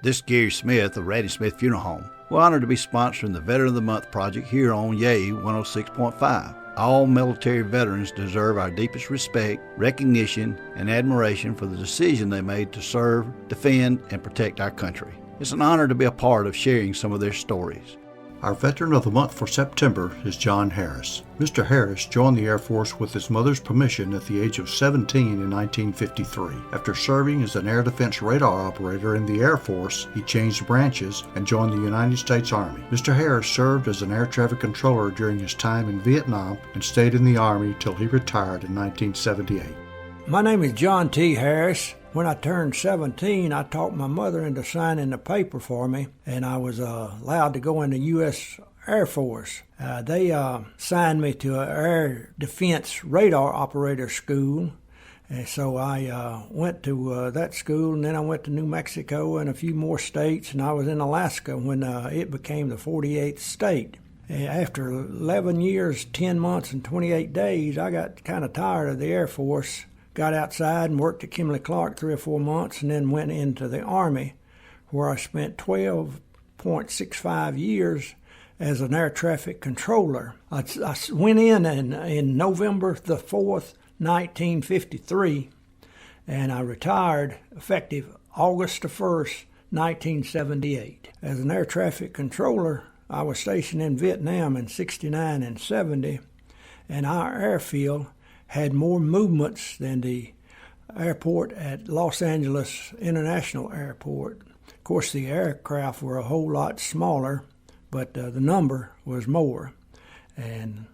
This is Gary Smith of Raddy Smith Funeral Home. We're honored to be sponsoring the Veteran of the Month project here on WYEA 106.5. All military veterans deserve our deepest respect, recognition, and admiration for the decision they made to serve, defend, and protect our country. It's an honor to be a part of sharing some of their stories. Our Veteran of the Month for September is John Harris. Mr. Harris joined the Air Force with his mother's permission at the age of 17 in 1953. After serving as an air defense radar operator in the Air Force, he changed branches and joined the United States Army. Mr. Harris served as an air traffic controller during his time in Vietnam and stayed in the Army till he retired in 1978. My name is John T. Harris. When I turned 17, I talked my mother into signing the paper for me, and I was allowed to go in the U.S. Air Force. They signed me to an air defense radar operator school, and so I went to that school, and then I went to New Mexico and a few more states, and I was in Alaska when it became the 48th state. After 11 years, 10 months, and 28 days, I got kind of tired of the Air Force. Got outside and worked at Kimberly-Clark 3 or 4 months and then went into the Army, where I spent 12.65 years as an air traffic controller. I went in November the 4th, 1953, and I retired effective August the 1st, 1978. As an air traffic controller, I was stationed in Vietnam in 69 and 70, and our airfield had more movements than the airport at Los Angeles International Airport. Of course, the aircraft were a whole lot smaller, but the number was more. And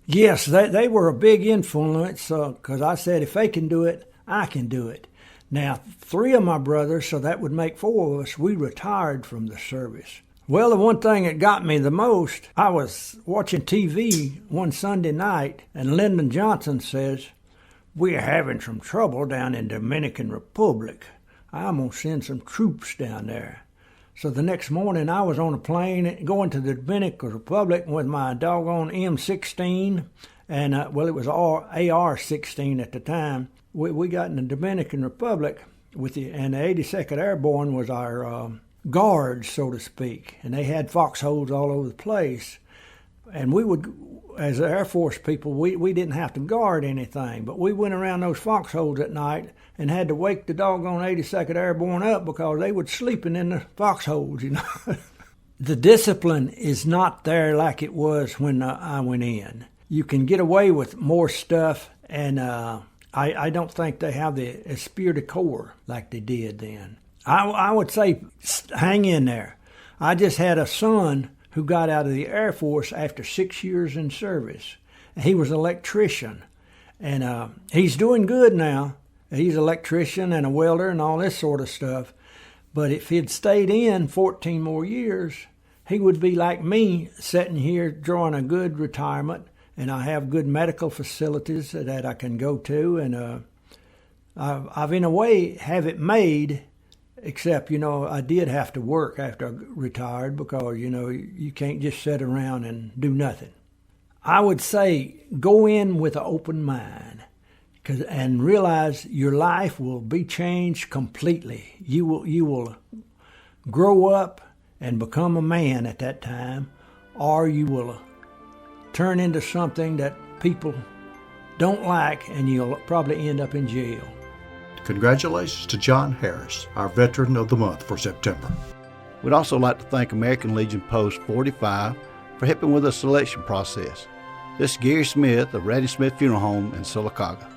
yes, they were a big influence because I said, if they can do it, I can do it. Now, 3 of my brothers, so that would make 4 of us, we retired from the service. Well, the one thing that got me the most, I was watching TV one Sunday night, and Lyndon Johnson says, "We're having some trouble down in Dominican Republic. I'm going to send some troops down there." So the next morning, I was on a plane going to the Dominican Republic with my doggone M16, and, it was AR-16 at the time. We got in the Dominican Republic, and the 82nd Airborne was our guards, so to speak, and they had foxholes all over the place. And we would, as Air Force people, we didn't have to guard anything, but we went around those foxholes at night and had to wake the doggone 82nd Airborne up because they would sleeping in the foxholes, you know. The discipline is not there like it was when I went in. You can get away with more stuff, and I don't think they have the esprit de corps like they did then. I would say hang in there. I just had a son who got out of the Air Force after 6 years in service. He was an electrician, and he's doing good now. He's an electrician and a welder and all this sort of stuff. But if he'd stayed in 14 more years, he would be like me, sitting here drawing a good retirement, and I have good medical facilities that I can go to, and I've in a way have it made. Except, I did have to work after I retired because, you can't just sit around and do nothing. I would say go in with an open mind and realize your life will be changed completely. You will grow up and become a man at that time, or you will turn into something that people don't like, and you'll probably end up in jail. Congratulations to John Harris, our Veteran of the Month for September. We'd also like to thank American Legion Post 45 for helping with the selection process. This is Gary Smith of Raddy Smith Funeral Home in Sylacauga.